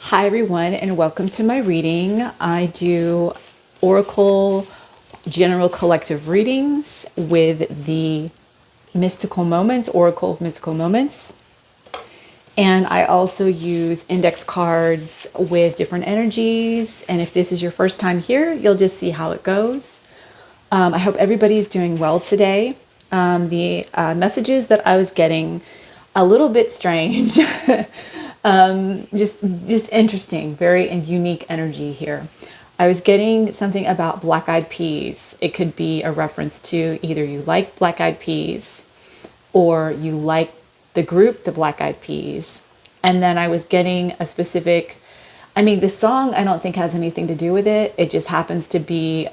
Hi, everyone, and welcome to my reading. I do Oracle General Collective readings with the Mystical Moments, Oracle of Mystical Moments. And I also use index cards with different energies. And if this is your first time here, you'll just see how it goes. I hope everybody's doing well today. The messages that I was getting, a little bit strange. Just interesting, very unique energy here. I was getting something about Black Eyed Peas. It could be a reference to either you like Black Eyed Peas or you like the group the Black Eyed Peas. And then I was getting a specific, the song I don't think has anything to do with it. It just happens to be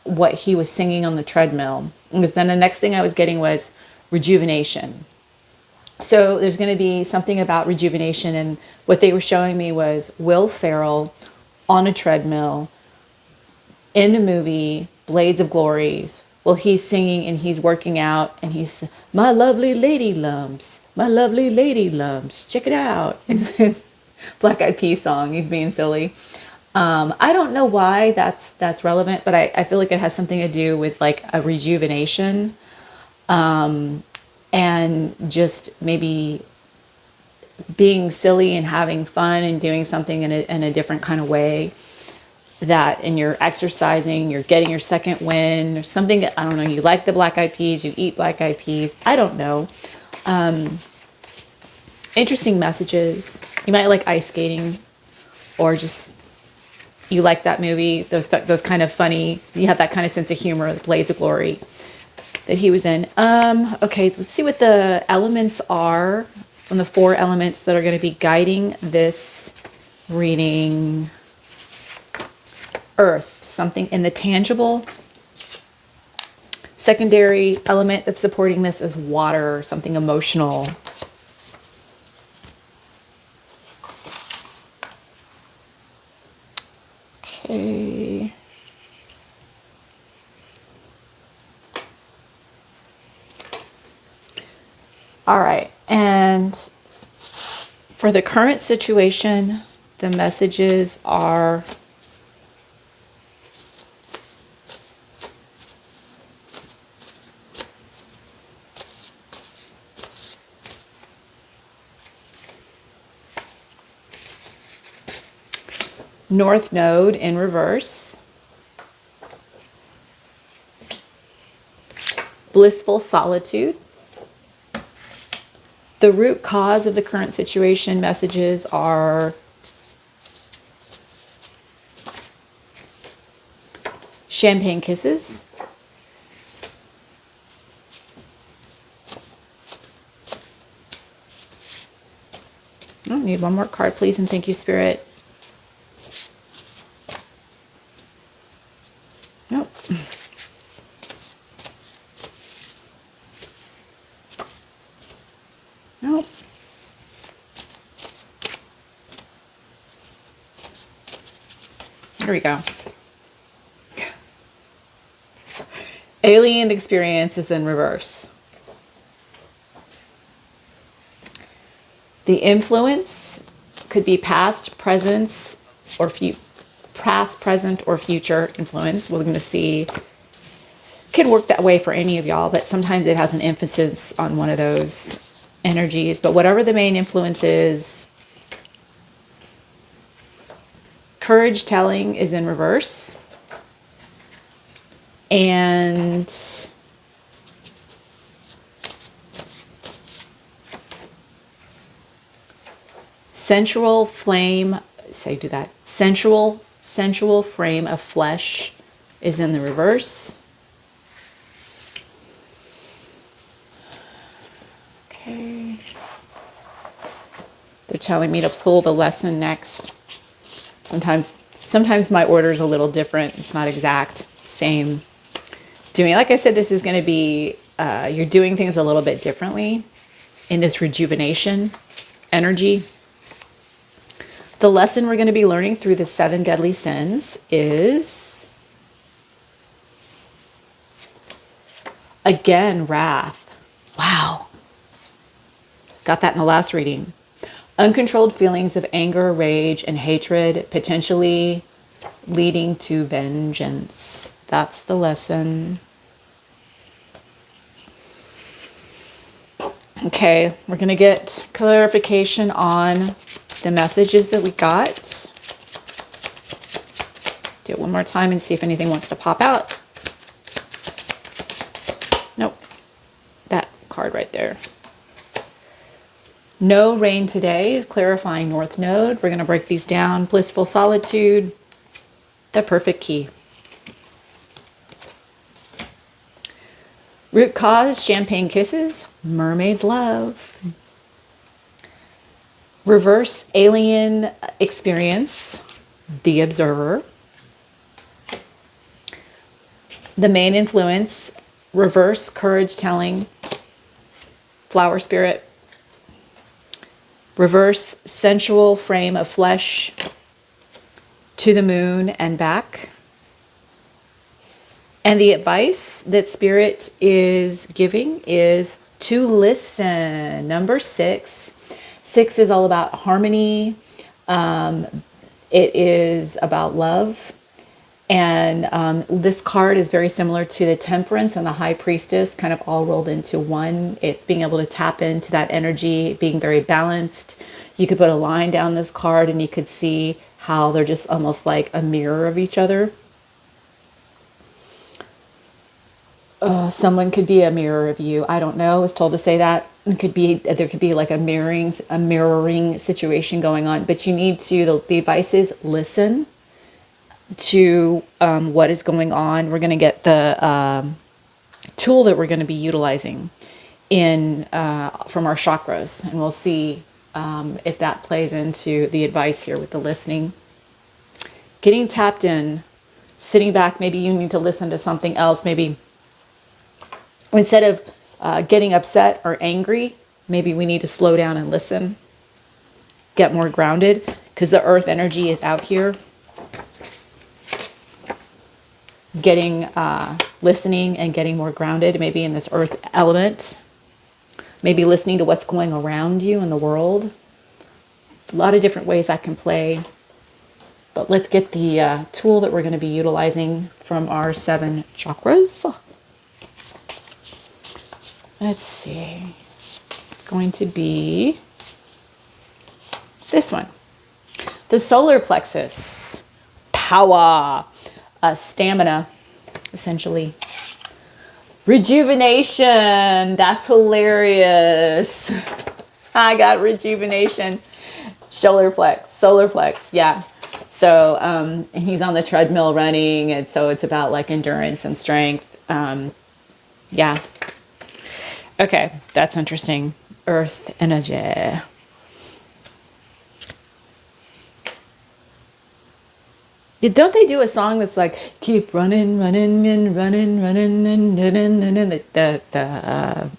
what he was singing on the treadmill. Because then the next thing I was getting was rejuvenation. So there's going to be something about rejuvenation, and what they were showing me was Will Ferrell on a treadmill in the movie Blades of Glories. Well, he's singing and he's working out, and he's my lovely lady lumps, my lovely lady lumps. Check it out. It's Black Eyed Peas song. He's being silly. I don't know why that's relevant, but I feel like it has something to do with like a rejuvenation. And just maybe being silly and having fun and doing something in a different kind of way, that in your exercising, you're getting your second win or something. I don't know. You like the Black Eyed Peas, you eat Black Eyed Peas. I don't know. Interesting messages. You might like ice skating, or just you like that movie, those kind of funny, you have that kind of sense of humor, the Blades of Glory that he was in. Okay, let's see what the elements are from the 4 elements that are going to be guiding this reading. Earth, something in the tangible. Secondary element that's supporting this is water, something emotional. Okay. All right, and for the current situation, the messages are North Node in reverse, blissful solitude. The root cause of the current situation messages are champagne kisses. I need one more card, please, and thank you, Spirit. Nope. Nope. Here we go. Alien experience is in reverse. The influence could be past, present, or past, present, or future influence. We're going to see. It could work that way for any of y'all, but sometimes it has an emphasis on one of those energies. But whatever the main influence is, courage telling is in reverse. And sensual flame, sensual frame of flesh is in the reverse. Okay. They're telling me to pull the lesson next. Sometimes my order is a little different. It's not exact. Same. Like I said, this is going to be, you're doing things a little bit differently in this rejuvenation energy. The lesson we're going to be learning through the 7 deadly sins is, again, wrath. Wow. Got that in the last reading. Uncontrolled feelings of anger, rage, and hatred, potentially leading to vengeance. That's the lesson. Okay, we're going to get clarification on the messages that we got. Do it one more time and see if anything wants to pop out. Nope. That card right there. No rain today is clarifying North Node. We're going to break these down. Blissful solitude. The perfect key. Root cause, champagne kisses. Mermaid's love. Reverse alien experience. The observer. The main influence, reverse courage telling, flower spirit, reverse sensual frame of flesh, to the moon and back. And the advice that spirit is giving is to listen. Number 6. 6 is all about harmony. It is about love. And this card is very similar to the Temperance and the High Priestess, kind of all rolled into one. It's being able to tap into that energy, being very balanced. You could put a line down this card and you could see how they're just almost like a mirror of each other. Someone could be a mirror of you. I don't know. I was told to say that. There could be like a mirroring situation going on. But you need to, the advice is listen to what is going on. We're going to get the tool that we're going to be utilizing in from our chakras, and we'll see if that plays into the advice here with the listening. Getting tapped in, sitting back. Maybe you need to listen to something else. Maybe instead of getting upset or angry, maybe we need to slow down and listen. Get more grounded, because the earth energy is out here. Getting listening and getting more grounded, maybe in this earth element. Maybe listening to what's going around you in the world. A lot of different ways that can play. But let's get the tool that we're going to be utilizing from our 7 chakras. Let's see. It's going to be this one. The solar plexus. Power. Stamina, essentially. Rejuvenation. That's hilarious. I got rejuvenation. Solar plex. Yeah. So he's on the treadmill running, and so it's about like endurance and strength. Yeah. Okay, that's interesting. Earth energy. Don't they do a song that's like, keep running, running, and running, running, and the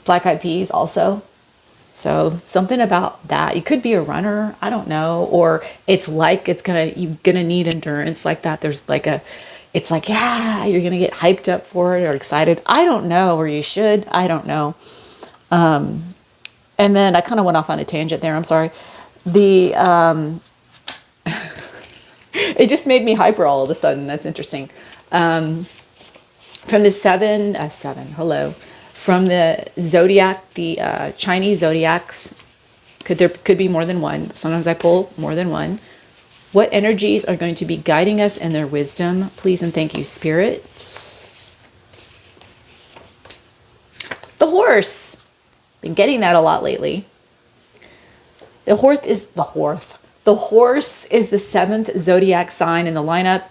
Black Eyed Peas also? So something about that. You could be a runner, I don't know, or it's like you're gonna need endurance like that. There's like it's like, yeah, you're gonna get hyped up for it or excited. I don't know, or you should. I don't know. And then I kind of went off on a tangent there. I'm sorry. It just made me hyper all of a sudden. That's interesting. From the from the zodiac, the Chinese zodiacs, there could be more than one. Sometimes I pull more than one. What energies are going to be guiding us in their wisdom? Please and thank you, Spirit. The horse. Been getting that a lot lately. The horse is the 7th zodiac sign in the lineup.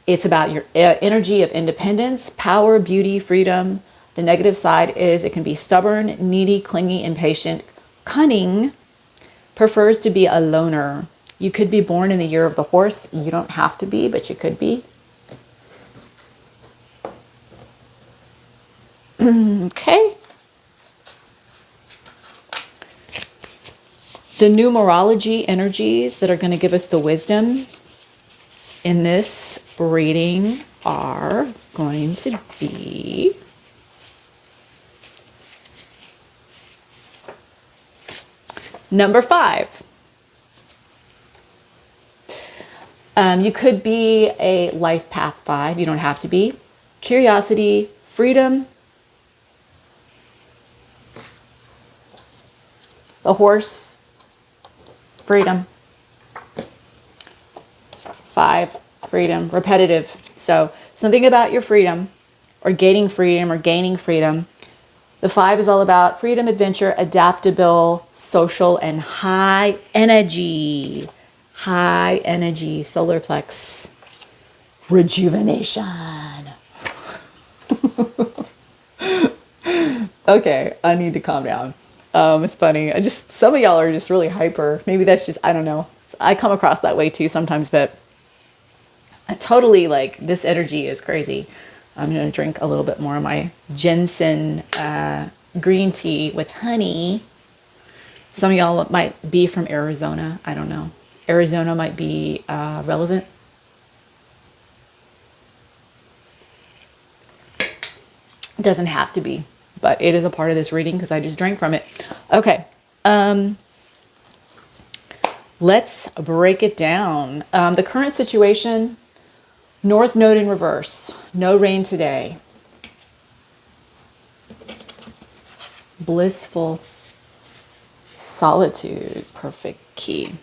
It's about your energy of independence, power, beauty, freedom. The negative side is it can be stubborn, needy, clingy, impatient, cunning, prefers to be a loner. You could be born in the year of the horse. You don't have to be, but you could be. Okay. The numerology energies that are going to give us the wisdom in this reading are going to be Number 5. You could be a life path 5. You don't have to be. Curiosity, freedom. The horse, freedom. 5, freedom, repetitive. So something about your freedom or gaining freedom. The 5 is all about freedom, adventure, adaptable, social, and high energy. High energy, solar plex, rejuvenation. Okay, I need to calm down. It's funny. Some of y'all are just really hyper. Maybe that's just, I don't know. I come across that way too sometimes, but I totally like this energy is crazy. I'm going to drink a little bit more of my ginseng green tea with honey. Some of y'all might be from Arizona. I don't know. Arizona might be relevant. It doesn't have to be, but it is a part of this reading because I just drank from it. Okay. Let's break it down. The current situation, North Node in reverse. No rain today. Blissful solitude. Perfect key.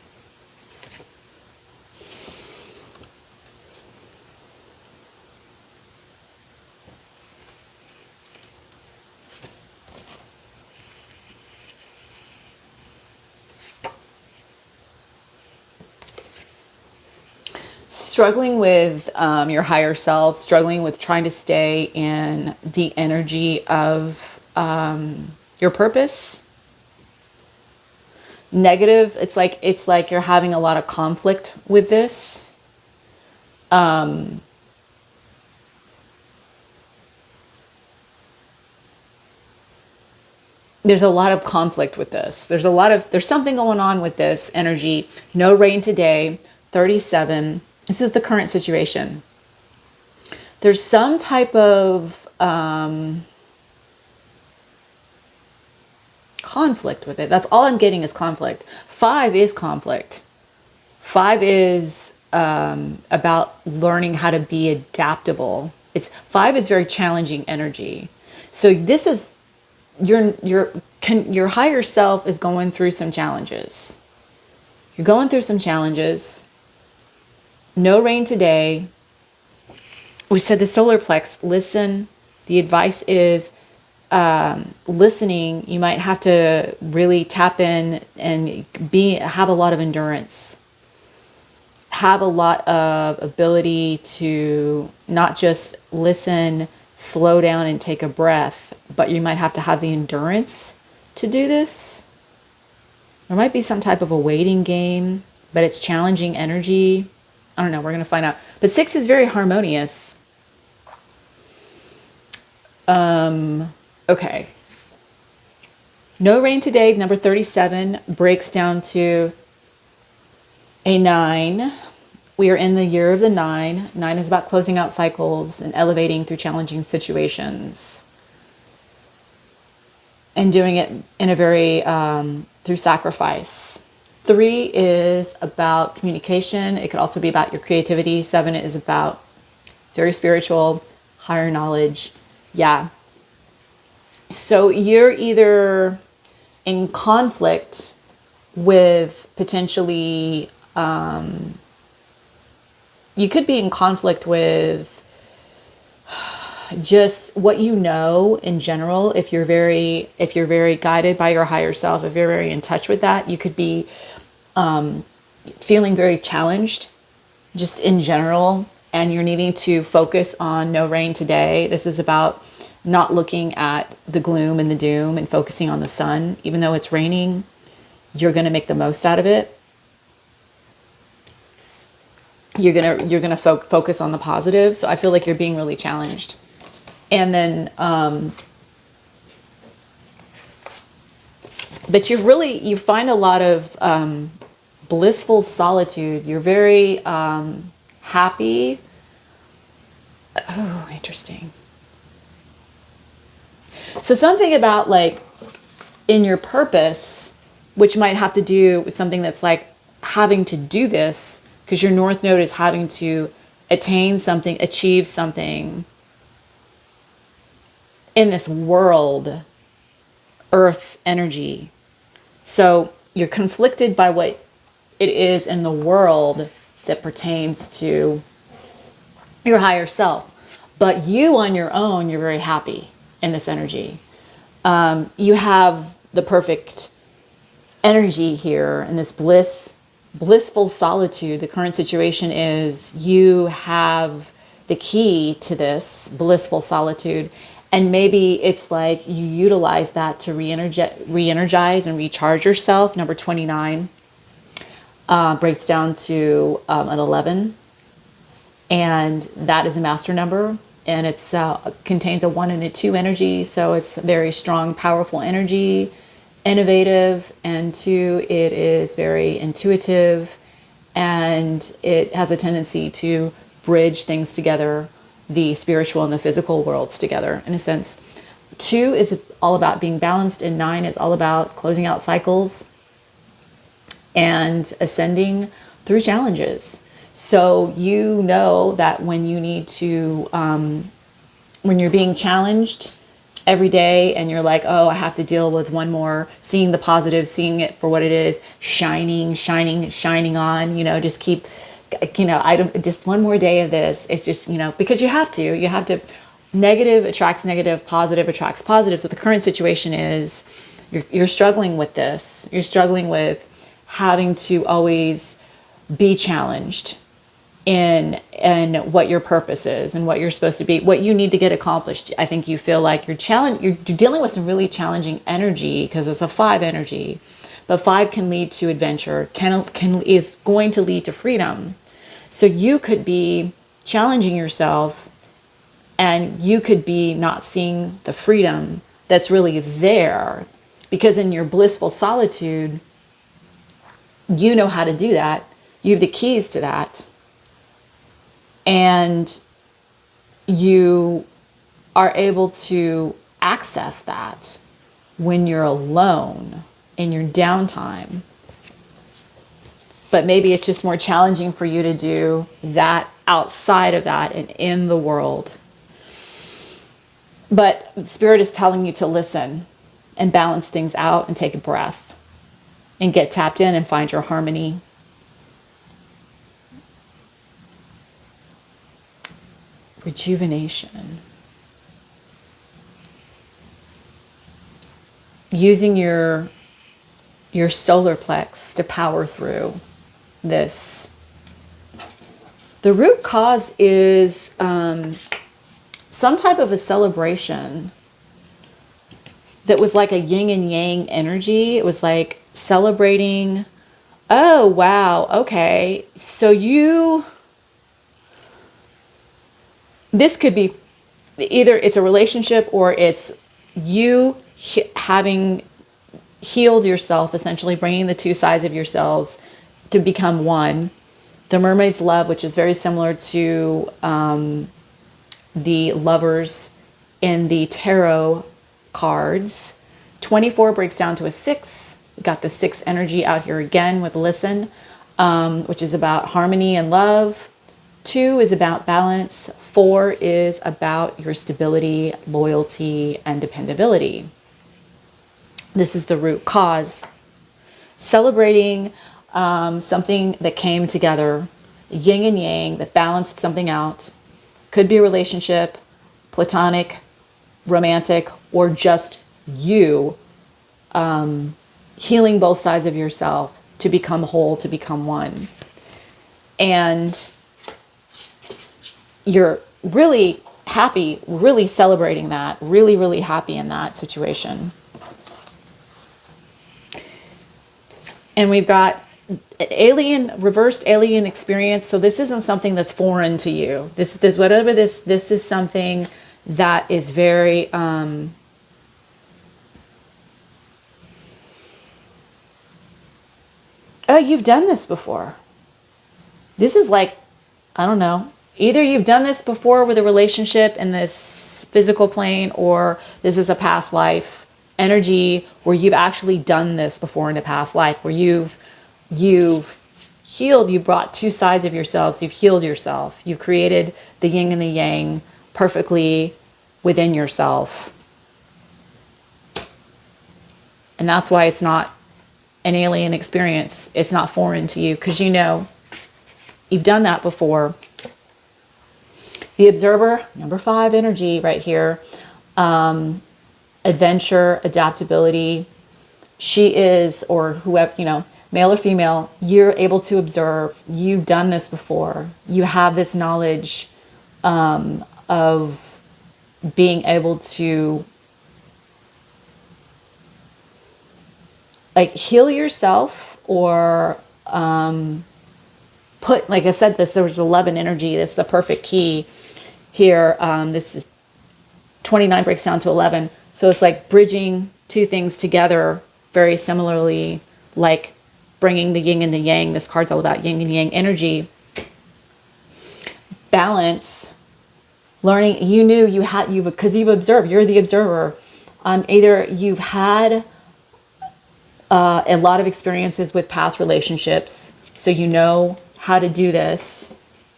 Struggling with your higher self, struggling with trying to stay in the energy of your purpose. Negative, it's like you're having a lot of conflict with this. There's a lot of conflict with this. There's something going on with this energy. No rain today, 37. This is the current situation. There's some type of conflict with it. That's all I'm getting is conflict. 5 is conflict. 5 is about learning how to be adaptable. 5 is very challenging energy. So this is your higher self is going through some challenges. You're going through some challenges. No rain today. We said the solar plex, listen. The advice is listening. You might have to really tap in and have a lot of endurance. Have a lot of ability to not just listen, slow down and take a breath, but you might have to have the endurance to do this. There might be some type of a waiting game, but it's challenging energy. I don't know. We're going to find out. But 6 is very harmonious. Okay. No rain today. Number 37 breaks down to a 9. We are in the year of the 9. 9 is about closing out cycles and elevating through challenging situations. And doing it in a very, through sacrifice. 3 is about communication. It could also be about your creativity. 7 is about, it's very spiritual, higher knowledge. Yeah. So you're either in conflict with potentially, you could be in conflict with just what you know in general. If you're very guided by your higher self, if you're very in touch with that, you could be feeling very challenged just in general, and you're needing to focus on no rain today. This is about not looking at the gloom and the doom and focusing on the sun. Even though it's raining, you're going to make the most out of it. You're gonna focus on the positive. So I feel like you're being really challenged. And then, but you find a lot of blissful solitude. You're very happy. Oh, interesting. So something about like in your purpose, which might have to do with something that's like having to do this because your North Node is having to attain something, achieve something in this world, earth energy. So you're conflicted by what it is in the world that pertains to your higher self. But you on your own, you're very happy in this energy. You have the perfect energy here in this blissful solitude. The current situation is you have the key to this blissful solitude. And maybe it's like you utilize that to re-energize and recharge yourself. Number 29 breaks down to an 11. And that is a master number. And it contains a 1 and a 2 energy. So it's very strong, powerful energy, innovative. And 2, it is very intuitive. And it has a tendency to bridge things together, the spiritual and the physical worlds together, in a sense. 2 is all about being balanced, and 9 is all about closing out cycles and ascending through challenges. So you know that when you need to, when you're being challenged every day and you're like, oh, I have to deal with one more, seeing the positive, seeing it for what it is, shining on, just keep, I don't, just one more day of this. It's just, because you have to, negative attracts negative, positive attracts positive. So the current situation is you're struggling with this. You're struggling with having to always be challenged in what your purpose is and what you're supposed to be, what you need to get accomplished. I think you feel like you're dealing with some really challenging energy because it's a 5 energy, but 5 can lead to adventure, is going to lead to freedom. So you could be challenging yourself and you could be not seeing the freedom that's really there, because in your blissful solitude, you know how to do that. You have the keys to that. And you are able to access that when you're alone in your downtime. But maybe it's just more challenging for you to do that outside of that and in the world. But Spirit is telling you to listen and balance things out and take a breath and get tapped in and find your harmony. Rejuvenation. Using your solar plex to power through this. The root cause is some type of a celebration that was like a yin and yang energy. It was like celebrating, oh, wow, okay, so this could be either it's a relationship or it's you having healed yourself, essentially bringing the 2 sides of yourselves to become one. The Mermaid's Love, which is very similar to the Lovers in the tarot cards. 24 breaks down to a 6. We got the 6 energy out here again with Listen, which is about harmony and love. 2 is about balance. 4 is about your stability, loyalty, and dependability. This is the root cause. Celebrating something that came together, yin and yang, that balanced something out. Could be a relationship, platonic, romantic, or just you healing both sides of yourself to become whole, to become one. And you're really happy, really celebrating that, really, really happy in that situation. And we've got reversed alien experience. So this isn't something that's foreign to you. This is something that is very, oh, you've done this before. This is like, I don't know, either you've done this before with a relationship in this physical plane, or this is a past life energy where you've actually done this before in a past life, where you've healed, you brought two sides of yourselves, you've healed yourself, you've created the yin and the yang perfectly within yourself. And that's why it's not an alien experience. It's not foreign to you, because you know you've done that before. The observer, number 5 energy right here, adventure, adaptability. She is, or whoever, you know, male or female, you're able to observe. You've done this before. You have this knowledge of being able to like heal yourself, or put, like I said, there was 11 energy. That's the perfect key here. This is 29 breaks down to 11. So it's like bridging two things together very similarly, like bringing the yin and the yang. This card's all about yin and yang energy. Balance, learning, you knew you had, because you've observed, you're the observer. Either you've had a lot of experiences with past relationships, so you know how to do this,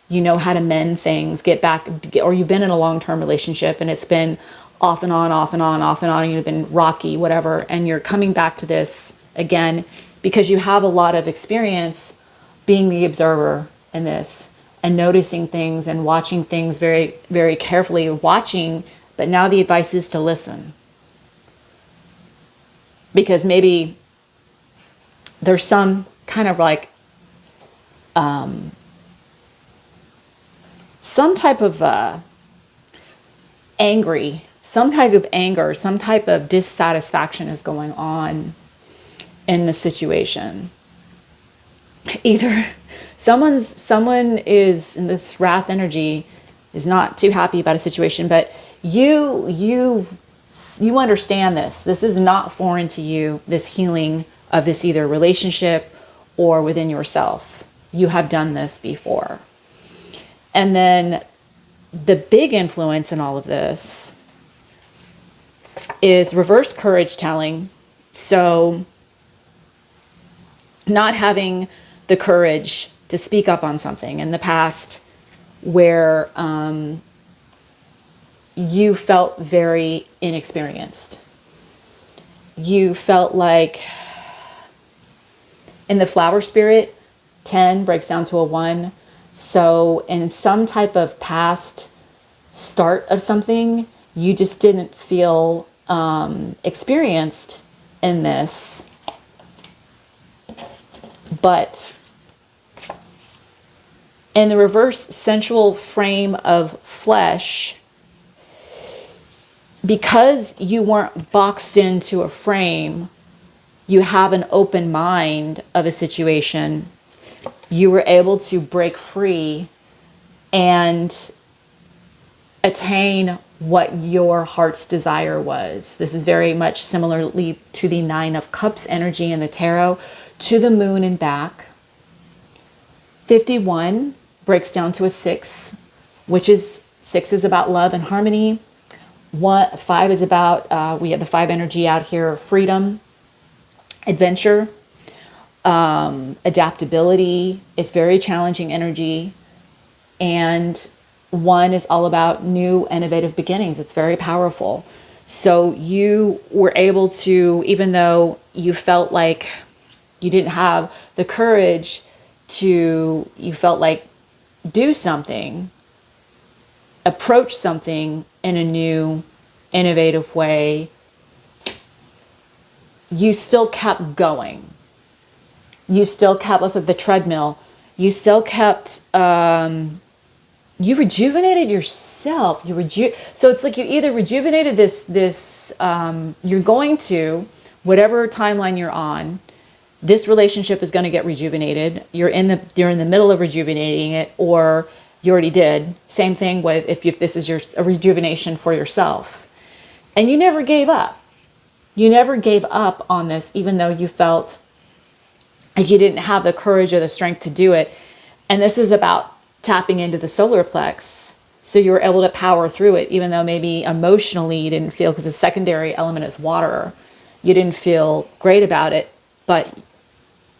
you know how to mend things, get back, or you've been in a long-term relationship and it's been off and on, off and on, off and on, and you've been rocky, whatever, and you're coming back to this again because you have a lot of experience being the observer in this and noticing things and watching things very, very carefully, watching, but now the advice is to listen. Because maybe there's some kind of like some type of anger, some type of dissatisfaction is going on in the situation. Either someone is in this wrath energy, is not too happy about a situation, but you understand this. This is not foreign to you, this healing of this either relationship or within yourself. You have done this before. And then the big influence in all of this is reverse courage telling. So not having the courage to speak up on something in the past where you felt very inexperienced. You felt like, in the flower spirit, 10 breaks down to a 1. So in some type of past start of something, you just didn't feel experienced in this. But in the reverse sensual frame of flesh, because you weren't boxed into a frame, you have an open mind of a situation, you were able to break free and attain what your heart's desire was. This is very much similarly to the 9 of Cups energy in the tarot, to the moon and back. 51 breaks down to a 6, which is 6 is about love and harmony. 5 is about, we have the 5 energy out here, freedom, adventure, adaptability. It's very challenging energy. And 1 is all about new innovative beginnings. It's very powerful. So you were able to, even though you felt like you didn't have the courage to, you felt like do something, approach something in a new, innovative way, you still kept going. You still kept, let's say the treadmill, you still kept, you rejuvenated yourself. So it's like you either rejuvenated this, you're going to, whatever timeline you're on, this relationship is going to get rejuvenated. You're in the middle of rejuvenating it, or you already did. Same thing with if this is a rejuvenation for yourself. And you never gave up. You never gave up on this, even though you felt like you didn't have the courage or the strength to do it. And this is about tapping into the solar plex. So you were able to power through it, even though maybe emotionally you didn't feel, because the secondary element is water. You didn't feel great about it, but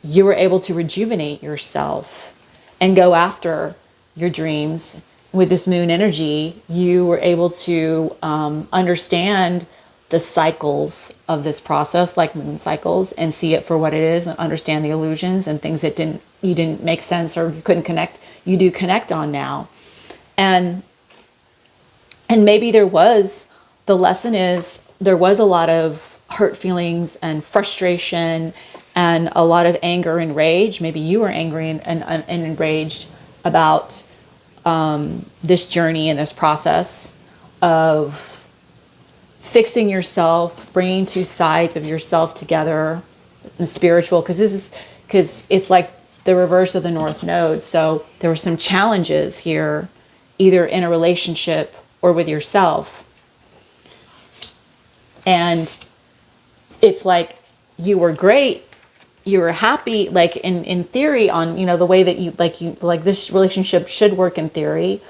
you were able to rejuvenate yourself and go after your dreams. With this moon energy, you were able to understand the cycles of this process, like moon cycles, and see it for what it is, and understand the illusions and things that you didn't make sense or you couldn't connect. You do connect on now, and maybe the lesson is there was a lot of hurt feelings and frustration and a lot of anger and rage. Maybe you were angry and enraged about this journey and this process of fixing yourself, bringing two sides of yourself together, the spiritual, because it's like the reverse of the North Node. So there were some challenges here, either in a relationship or with yourself. And it's like you were great, you were happy, like in theory, on the way that you like this relationship should work in theory.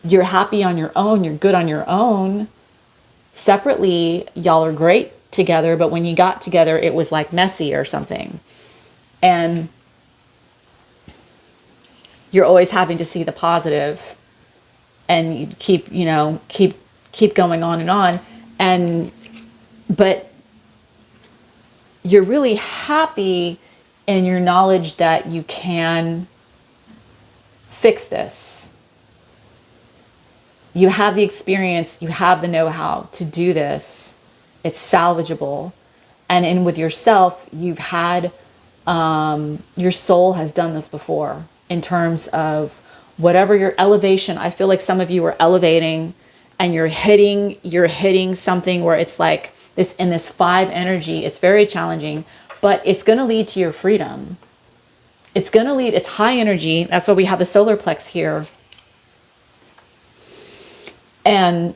You're happy on your own, you're good on your own. Separately, y'all are great together, but when you got together, it was like messy or something. And you're always having to see the positive, and you keep going on and on. But you're really happy in your knowledge that you can fix this. You have the experience, you have the know-how to do this. It's salvageable. And with yourself, you've had, your soul has done this before in terms of whatever your elevation. I feel like some of you are elevating and you're hitting something where it's like this, in this 5 energy. It's very challenging, but it's going to lead to your freedom. It's high energy. That's why we have the solar plex here. And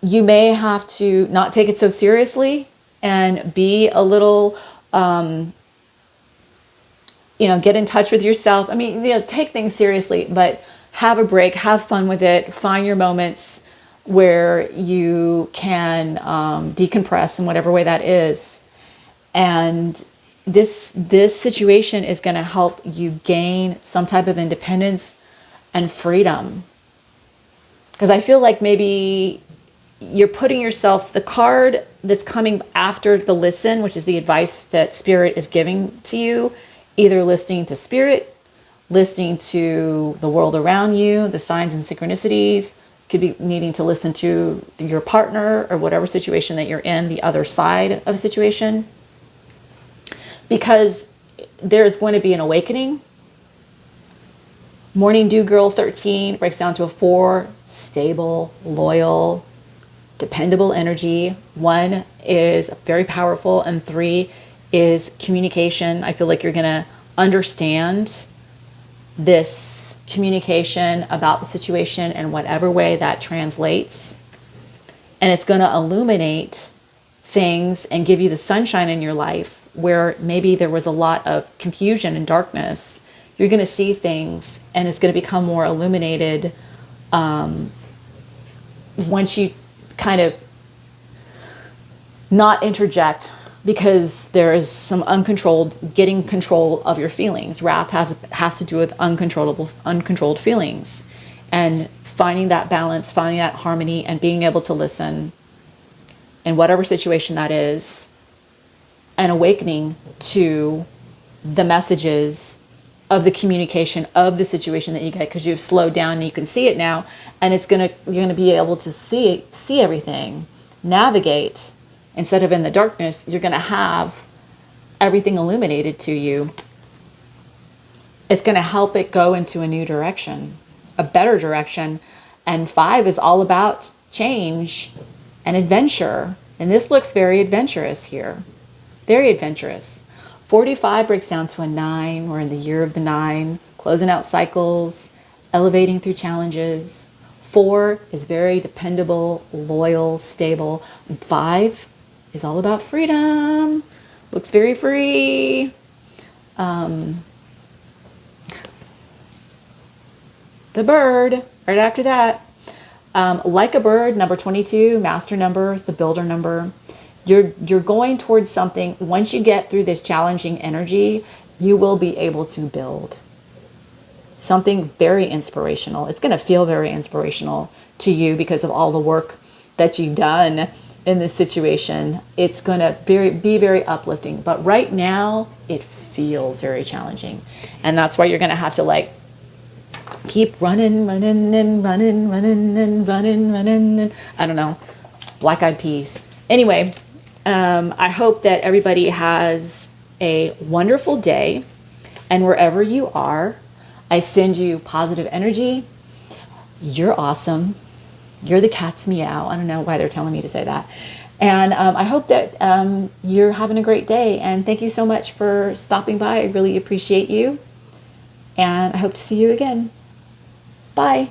you may have to not take it so seriously and be a little, get in touch with yourself. I mean, take things seriously, but have a break, have fun with it, find your moments where you can decompress in whatever way that is. And this situation is going to help you gain some type of independence and freedom. Because I feel like maybe you're putting yourself, the card that's coming after the listen, which is the advice that Spirit is giving to you, either listening to Spirit, listening to the world around you, the signs and synchronicities, could be needing to listen to your partner or whatever situation that you're in, the other side of a situation. Because there's going to be an awakening. Morning Dew Girl 13 breaks down to a 4, stable, loyal, dependable energy. 1 is very powerful, and 3 is communication. I feel like you're going to understand this communication about the situation in whatever way that translates. And it's going to illuminate things and give you the sunshine in your life where maybe there was a lot of confusion and darkness. You're going to see things, and it's going to become more illuminated once you kind of not interject, because there is some getting control of your feelings. Wrath has to do with uncontrolled feelings, and finding that balance, finding that harmony, and being able to listen in whatever situation that is, and awakening to the messages of the communication of the situation that you get, because you've slowed down and you can see it now, and you're gonna be able to see everything, navigate. Instead of in the darkness, you're gonna have everything illuminated to you. It's gonna help it go into a new direction, a better direction. And 5 is all about change and adventure. And this looks very adventurous here. Very adventurous. 45 breaks down to a 9. We're in the year of the 9, closing out cycles, elevating through challenges. 4 is very dependable, loyal, stable. And 5 is all about freedom. Looks very free. The bird, right after that. Like a bird, number 22, master number, the builder number. You're going towards something. Once you get through this challenging energy, you will be able to build something very inspirational. It's going to feel very inspirational to you because of all the work that you've done in this situation. It's going to be very uplifting. But right now, it feels very challenging. And that's why you're going to have to like keep running, running, and running, running, and running, running. And, I don't know, Black Eyed Peas. Anyway, I hope that everybody has a wonderful day. And wherever you are, I send you positive energy. You're awesome. You're the cat's meow. I don't know why they're telling me to say that. And I hope that you're having a great day. And thank you so much for stopping by. I really appreciate you. And I hope to see you again. Bye.